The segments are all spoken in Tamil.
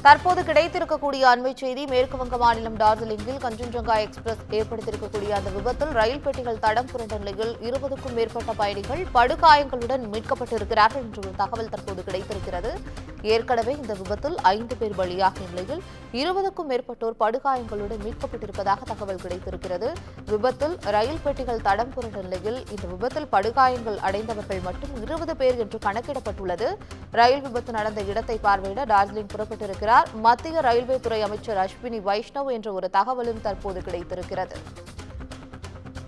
தற்போது கிடைத்திருக்கக்கூடிய அண்மை செய்தி, மேற்கு வங்க மாநிலம் டார்ஜிலிங்கில் கஞ்சன்ஜங்கா எக்ஸ்பிரஸ் ஏற்படுத்தியிருக்கக்கூடிய அந்த விபத்தில் ரயில் பெட்டிகள் தடம் புரண்ட நிலையில் 20க்கும் மேற்பட்ட பயணிகள் படுகாயங்களுடன் மீட்கப்பட்டிருக்கிறார்கள் என்ற ஒரு தகவல் தற்போது கிடைத்திருக்கிறது. ஏற்கனவே இந்த விபத்தில் 5 பேர் பலியாகிய நிலையில் 20க்கும் மேற்பட்டோர் படுகாயங்களுடன் மீட்கப்பட்டிருப்பதாக தகவல் கிடைத்திருக்கிறது. விபத்தில் ரயில் பெட்டிகள் தடம் புரண்ட நிலையில் இந்த விபத்தில் படுகாயங்கள் அடைந்தவர்கள் மட்டும் 20 பேர் என்று கணக்கிடப்பட்டுள்ளது. ரயில் விபத்து நடந்த இடத்தை பார்வையிட டார்ஜிலிங் புறப்பட்டிருக்கிறார் மத்திய ரயில்வே துறை அமைச்சர் அஸ்வினி வைஷ்ணவ் என்ற ஒரு தகவலும் தற்போது கிடைத்திருக்கிறது.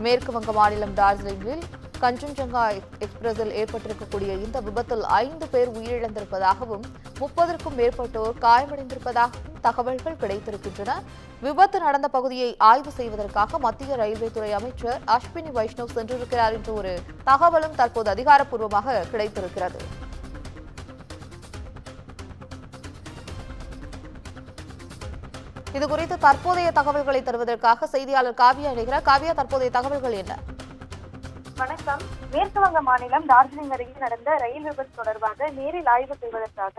மேற்கு வங்க மாநிலம் டார்ஜிலிங்கில் கஞ்சன்ஜங்கா எக்ஸ்பிரஸில் ஏற்பட்டிருக்கக்கூடிய இந்த விபத்தில் 5 பேர் உயிரிழந்திருப்பதாகவும் 30க்கும் மேற்பட்டோர் காயமடைந்திருப்பதாகவும் தகவல்கள் கிடைத்திருக்கின்றன. விபத்து நடந்த பகுதியை ஆய்வு செய்வதற்காக மத்திய ரயில்வே துறை அமைச்சர் அஸ்வினி வைஷ்ணவ் சென்றிருக்கிறார் என்ற ஒரு தகவலும் தற்போது அதிகாரப்பூர்வமாக கிடைத்திருக்கிறது. இதுகுறித்து தற்போதைய தகவல்களை தருவதற்காக செய்தியாளர் காவியா இணைகிறார். காவியா, தற்போதைய தகவல்கள் என்ன? வணக்கம். மேற்கு வங்க மாநிலம் டார்ஜிலிங் அருகே நடந்த ரயில் விபத்து தொடர்பாக நேரில் ஆய்வு செய்வதற்காக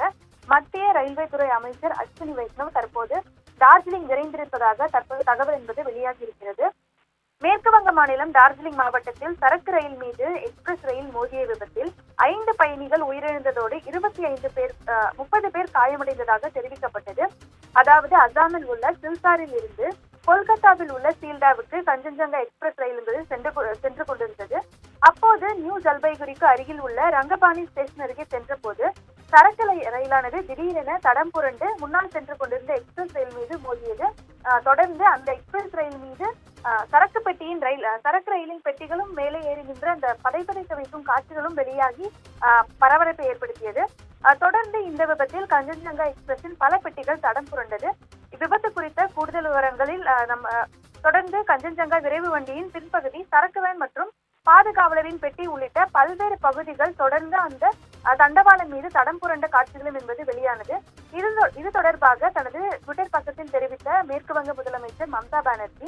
மத்திய ரயில்வே துறை அமைச்சர் அஸ்வினி வைஷ்ணவ் தற்போது டார்ஜிலிங் விரைந்திருப்பதாக தற்போது தகவல் என்பது வெளியாகி இருக்கிறது. மேற்கு வங்க மாநிலம் டார்ஜிலிங் மாவட்டத்தில் சரக்கு ரயில் மீது எக்ஸ்பிரஸ் ரயில் மோதிய விபத்தில் 5 பயணிகள் உயிரிழந்ததோடு 30 பேர் காயமடைந்ததாக தெரிவிக்கப்பட்டது. அதாவது அசாமில் உள்ள சில்சாரில் இருந்து கொல்கத்தாவில் உள்ள சீல்டாவுக்கு கஞ்சன்ஜங்கா எக்ஸ்பிரஸ் ரயில் என்பது சென்று கொண்டிருந்தது. அப்போது நியூ ஜல்பைகுரிக்கு அருகில் உள்ள ரங்கபாணி ஸ்டேஷன் அருகே சென்ற போது சரக்கு ரயிலானது திடீரென தடம் புரண்டு முன்னால் சென்று கொண்டிருந்த எக்ஸ்பிரஸ் ரயில் மீது மோதியது. தொடர்ந்து அந்த எக்ஸ்பிரஸ் ரயில் மீது சரக்கு ரயிலின் பெட்டிகளும் மேலே ஏறி நின்ற அந்த பதைப்பதைக்க வைக்கும் காட்சிகளும் வெளியாகி பரபரப்பை ஏற்படுத்தியது. தொடர்ந்து இந்த விபத்தில் கஞ்சன்ஜங்கா எக்ஸ்பிரஸின் பல பெட்டிகள் தடம் புரண்டது. விபத்து குறித்த கூடுதல் விவரங்களில் தொடர்ந்து கஞ்சன்ஜங்கா விரைவு வண்டியின் பின்பகுதி, சரக்கு வேன் மற்றும் பாதுகாவலரின் பெட்டி உள்ளிட்ட பல்வேறு பகுதிகள் தொடர்ந்து அந்த தண்டவாளம் மீது தடம் புரண்ட காட்சிகளும் என்பது வெளியானது. இது தொடர்பாக தனது ட்விட்டர் பக்கத்தில் தெரிவித்த மேற்கு வங்க முதலமைச்சர் மம்தா பானர்ஜி,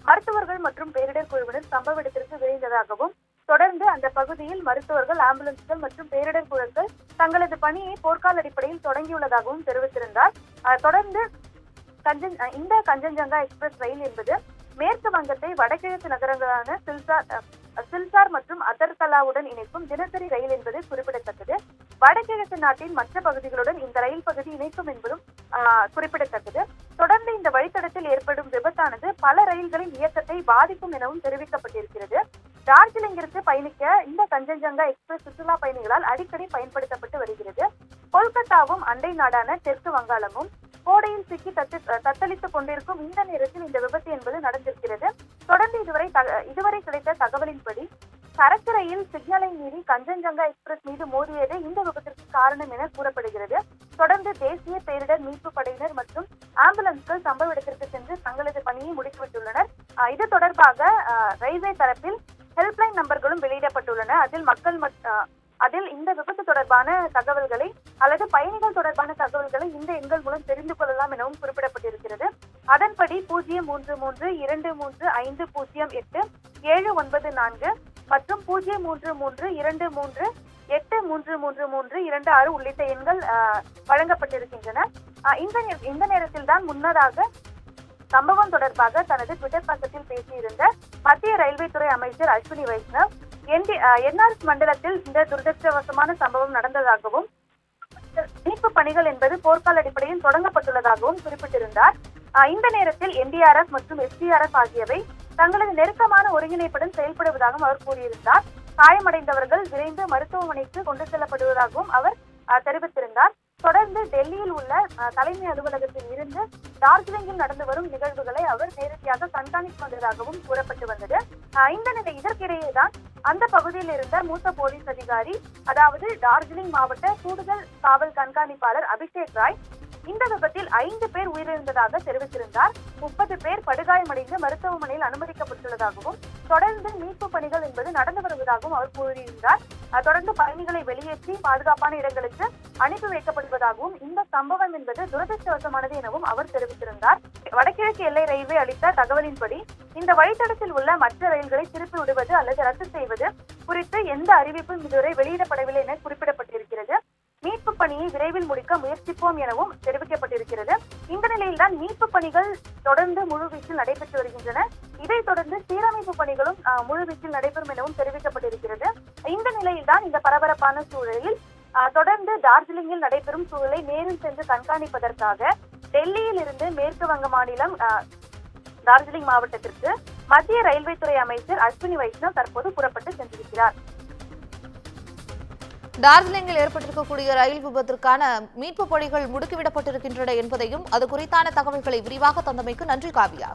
மருத்துவர்கள் மற்றும் பேரிடர் குழுவினர் சம்பவ இடத்திற்கு விரைந்ததாகவும், தொடர்ந்து அந்த பகுதியில் மருத்துவர்கள், ஆம்புலன்ஸ்கள் மற்றும் பேரிடர் குழுக்கள் தங்களது பணியை போர்க்கால அடிப்படையில் தொடங்கியுள்ளதாகவும் தெரிவித்திருந்தார். தொடர்ந்து இந்த கஞ்சன்ஜங்கா எக்ஸ்பிரஸ் ரயில் என்பது மேற்கு வங்கத்தை வடகிழக்கு நகரங்களான சில்சார் மற்றும் அதர்கலாவுடன் இணைக்கும் தினசரி ரயில் என்பது குறிப்பிடத்தக்கது. வடகிழக்கு நாட்டின் மற்ற பகுதிகளுடன் இந்த ரயில் பகுதி இணைக்கும் என்பதும் குறிப்பிடத்தக்கது. தொடர்ந்து இந்த வழித்தடத்தில் ஏற்படும் விபத்தானது பல ரயில்களின் இயக்கத்தை பாதிக்கும் எனவும் தெரிவிக்கப்பட்டிருக்கிறது. டார்ஜிலிங்கிற்கு பயணிக்க இந்த கஞ்சன்ஜங்கா எக்ஸ்பிரஸ் சுற்றுலா பயணிகளால் அடிக்கடி பயன்படுத்தப்பட்டு வருகிறது. கொல்கத்தாவும் அண்டை நாடான தெற்கு வங்காளமும் கோடையில் சிக்கி தத்தளித்துக் கொண்டிருக்கும் இந்த நேரத்தில் இந்த விபத்து என்பது நடந்திருக்கிறது. தொடர்ந்து இதுவரை கிடைத்த தகவலின்படி சரக்கு ரயில் சிக்னலை மீறி கஞ்சன்ஜங்கா எக்ஸ்பிரஸ் மீது மோதியதே இந்த விபத்திற்கு காரணம் என கூறப்படுகிறது. தொடர்ந்து தேசிய பேரிடர் மீட்பு படையினர் மற்றும் ஆம்புலன்ஸ்கள் சம்பவ இடத்திற்கு சென்று தங்களது பணியை முடித்துவிட்டுள்ளனர். இது தொடர்பாக ரயில்வே தரப்பில் ஹெல்ப்லைன் நம்பர்களும் வெளியிடப்பட்டுள்ளன. அதில் இந்த விபத்து தொடர்பான தகவல்களை அல்லது பயணிகள் தொடர்பான தகவல்களை இந்த எண்கள் மூலம் தெரிந்து கொள்ளலாம் எனவும் குறிப்பிடப்பட்டிருக்கிறது. அதன்படி 0332508794 மற்றும் 033238333326 உள்ளிட்ட எண்கள் வழங்கப்பட்டிருக்கின்றன. இந்த நேரத்தில் தான் முன்னதாக சம்பவம் தொடர்பாக தனது ட்விட்டர் பக்கத்தில் பேசியிருந்த மத்திய ரயில்வே துறை அமைச்சர் அஸ்வினி வைஷ்ணவ், என்ஆர்எஸ் மண்டலத்தில் இந்த துரதிருஷ்டவசமான சம்பவம் நடந்ததாகவும், மீட்பு பணிகள் என்பது போர்க்கால அடிப்படையில் தொடங்கப்பட்டுள்ளதாகவும் குறிப்பிட்டிருந்தார். இந்த நேரத்தில் என்டிஆர்எஃப் மற்றும் எஸ்டிஆர்எஃப் ஆகியவை தங்களது நெருக்கமான ஒருங்கிணைப்புடன் செயல்படுவதாகவும் அவர் கூறியிருந்தார். காயமடைந்தவர்கள் விரைந்து மருத்துவமனைக்கு கொண்டு செல்லப்படுவதாகவும் அவர் தெரிவித்திருந்தார். தொடர்ந்து டெல்லியில் உள்ள தலைமை அலுவலகத்தில் இருந்து டார்ஜிலிங்கில் நடந்து வரும் நிகழ்வுகளை அவர் நேரடியாக கண்காணித்து வந்ததாகவும் கூறப்பட்டு வந்தது. இதற்கிடையேதான் அந்த பகுதியில் இருந்த மூத்த போலீஸ் அதிகாரி, அதாவது டார்ஜிலிங் மாவட்ட கூடுதல் காவல் கண்காணிப்பாளர் அபிஷேக் ராய், இந்த விபத்தில் 5 பேர் உயிரிழந்ததாக தெரிவித்திருந்தார். 30 பேர் படுகாயமடைந்து மருத்துவமனையில் அனுமதிக்கப்பட்டுள்ளதாகவும், தொடர்ந்து மீட்பு பணிகள் என்பது நடந்து வருவதாகவும் அவர் கூறியிருந்தார். தொடர்ந்து பயணிகளை வெளியேற்றி பாதுகாப்பான இடங்களுக்கு அனுப்பி வைக்கப்படுவதாகவும், இந்த சம்பவம் என்பது துரதிருஷ்டவசமானது எனவும் அவர் தெரிவித்திருந்தார். வடகிழக்கு எல்லை ரயில்வே அளித்த தகவலின்படி இந்த வழித்தடத்தில் உள்ள மற்ற ரயில்களை திருப்பி விடுவது அல்லது ரத்து செய்வது குறித்து எந்த அறிவிப்பும் இதுவரை வெளியிடப்படவில்லை என குறிப்பிடப்பட்டிருக்கிறது. மீட்பு பணியை விரைவில் முடிக்க முயற்சிப்போம் எனவும் தெரிவிக்கப்பட்டிருக்கிறது. இந்த நிலையில்தான் மீட்பு பணிகள் தொடர்ந்து முழுவீச்சில் நடைபெற்று வருகின்றன. இதைத் தொடர்ந்து சீரமைப்பு பணிகளும் முழுவீச்சில் நடைபெறும் எனவும் தெரிவிக்கப்பட்டிருக்கிறது. இந்த நிலையில்தான் இந்த பரபரப்பான சூழலில் தொடர்ந்து டார்ஜிலிங்கில் நடைபெறும் சூழலை நேரில் சென்று கண்காணிப்பதற்காக டெல்லியில் இருந்து மேற்கு வங்க மாநிலம் டார்ஜிலிங் மாவட்டத்திற்கு மத்திய ரயில்வே துறை அமைச்சர் அஸ்வினி வைஷ்ணவ் தற்போது புறப்பட்டு சென்றிருக்கிறார். டார்ஜிலிங்கில் ஏற்பட்டிருக்கக்கூடிய ரயில் விபத்திற்கான மீட்பு பணிகள் முடுக்கிவிடப்பட்டிருக்கின்றன என்பதையும் அது குறித்தான தகவல்களை விரிவாக தந்தமைக்கு நன்றி காவியா.